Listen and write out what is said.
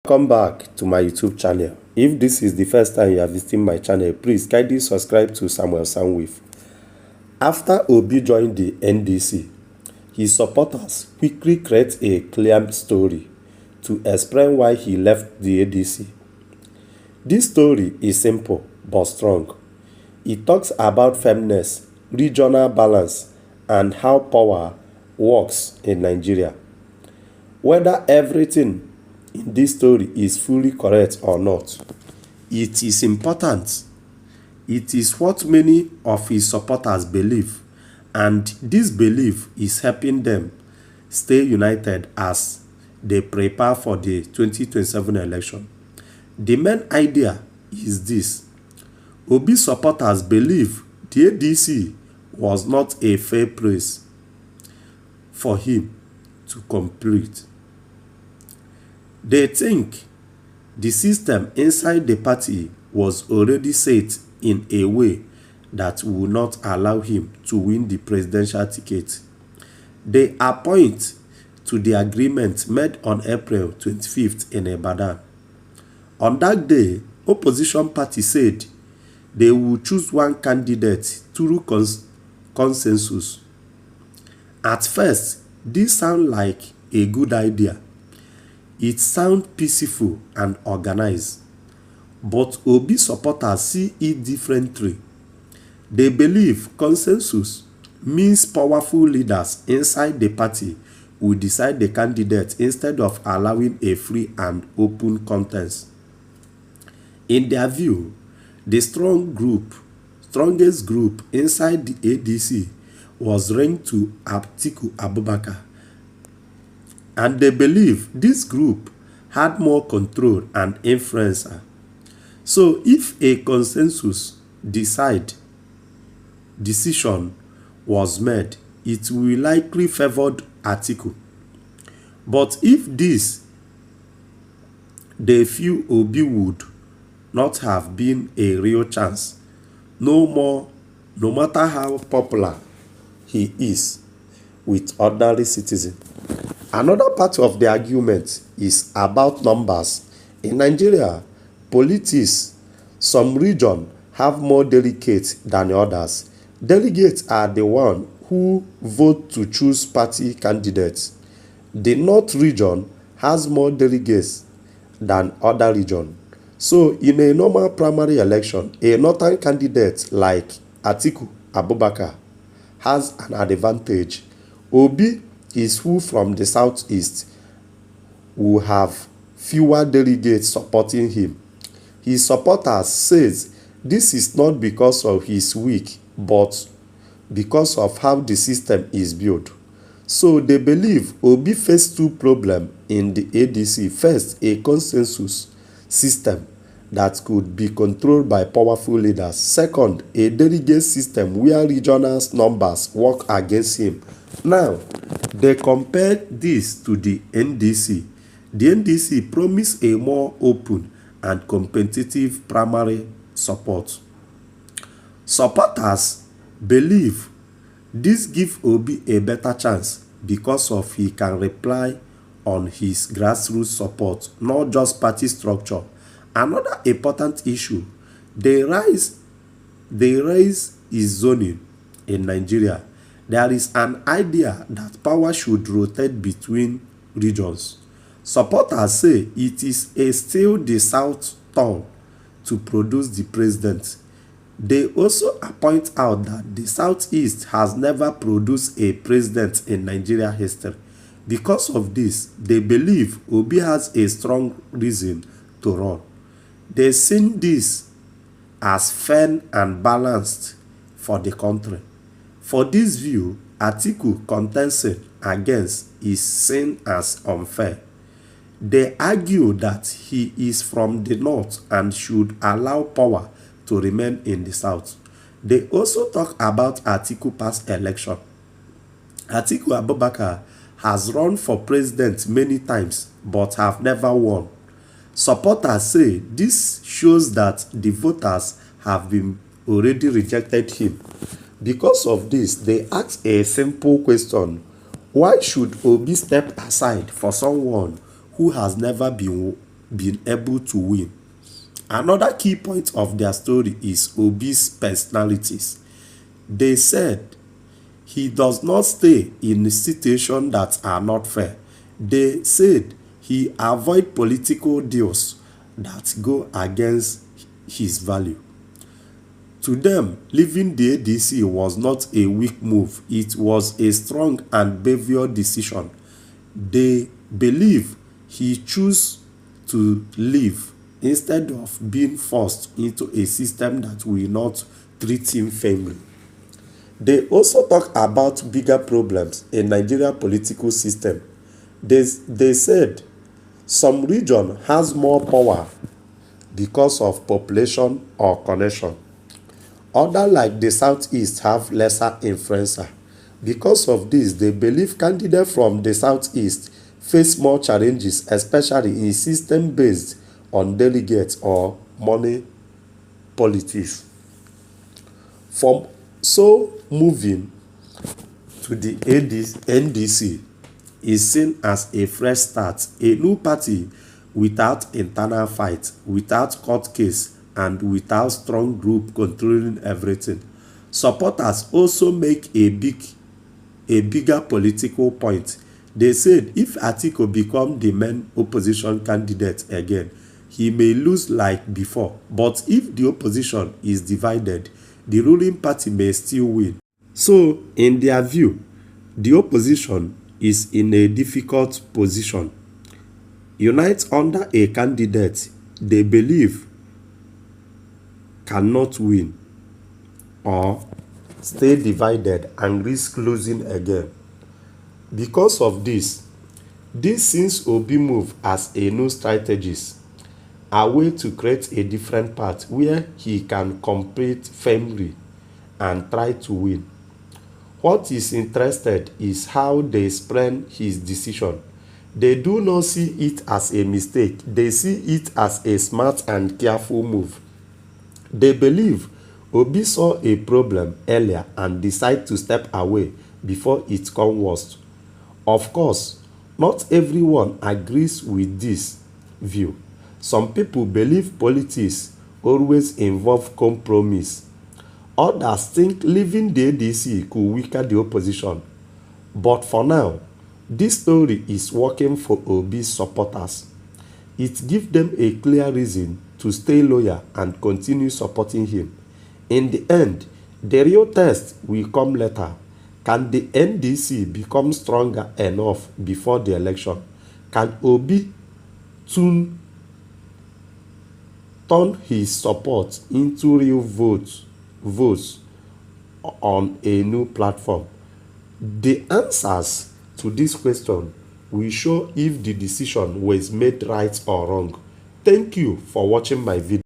Welcome back to my YouTube channel. If this is the first time you are visiting my channel, please kindly subscribe to Samuel Sanwif. After Obi joined the NDC, his supporters quickly create a clear story to explain why he left the ADC. This story is simple but strong. It talks about fairness, regional balance, and how power works in Nigeria. Whether everything in this story is fully correct or not, it is important. It is what many of his supporters believe, and this belief is helping them stay united as they prepare for the 2027 election. The main idea is this: Obi supporters believe the ADC was not a fair place for him to complete. They think the system inside the party was already set in a way that would not allow him to win the presidential ticket. They point to the agreement made on April 25th in Ibadan. On that day, opposition party said they would choose one candidate through consensus. At first, this sounds like a good idea. It sounds peaceful and organized. But Obi supporters see it differently. They believe consensus means powerful leaders inside the party will decide the candidate instead of allowing a free and open contest. In their view, the strongest group inside the ADC was linked to Atiku Abubakar, and they believe this group had more control and influence. So if a consensus decision was made, it will likely favor Atiku. But if they feel Obi would not have been a real chance, no matter how popular he is with ordinary citizens. Another part of the argument is about numbers. In Nigeria, politics, some regions have more delegates than others. Delegates are the ones who vote to choose party candidates. The North region has more delegates than other regions. So in a normal primary election, a northern candidate like Atiku Abubakar has an advantage. Obi is who from the southeast will have fewer delegates supporting him. His supporters says this is not because of his weak, but because of how the system is built. So they believe Obi faced two problems in the ADC. First, a consensus system that could be controlled by powerful leaders. Second, a delegate system where regional numbers work against him. Now, they compare this to the NDC. The NDC promised a more open and competitive primary support. Supporters believe this gives Obi a better chance because of he can rely on his grassroots support, not just party structure. Another important issue they raise is zoning in Nigeria. There is an idea that power should rotate between regions. Supporters say it is still the South turn to produce the president. They also point out that the Southeast has never produced a president in Nigeria history. Because of this, they believe Obi has a strong reason to run. They see this as fair and balanced for the country. For this view, Atiku contesting against is seen as unfair. They argue that he is from the north and should allow power to remain in the south. They also talk about Atiku past election. Atiku Abubakar has run for president many times but have never won. Supporters say this shows that the voters have been already rejected him. Because of this, they ask a simple question: why should Obi step aside for someone who has never been been able to win. Another key point of their story is Obi's personalities. They said he does not stay in situations that are not fair. They said he avoids political deals that go against his value. To them, leaving the ADC was not a weak move. It was a strong and behavioral decision. They believe he chose to leave instead of being forced into a system that will not treat him fairly. They also talk about bigger problems in Nigeria political system. They said some region has more power because of population or connection. Others like the Southeast have lesser influence. Because of this, they believe candidates from the Southeast face more challenges, especially in system based on delegates or money politics. Moving to the NDC is seen as a fresh start, a new party without internal fight, without court case, and without strong group controlling everything. Supporters also make a bigger political point. They said if Atiku becomes the main opposition candidate again, he may lose like before. But if the opposition is divided, the ruling party may still win. So, in their view, the opposition is in a difficult position. Unite under a candidate they believe cannot win, or stay divided and risk losing again. Because of this seems Obi move as a new strategist, a way to create a different path where he can compete firmly and try to win. What is interesting is how they explain his decision. They do not see it as a mistake. They see it as a smart and careful move. They believe Obi saw a problem earlier and decided to step away before it comes worse. Of course, not everyone agrees with this view. Some people believe politics always involve compromise. Others think leaving the ADC could weaken the opposition. But for now, this story is working for Obi's supporters. It gives them a clear reason to stay loyal and continue supporting him. In the end, the real test will come later. Can the NDC become stronger enough before the election? Can Obi turn his support into real votes on a new platform? The answers to this question will show if the decision was made right or wrong. Thank you for watching my video.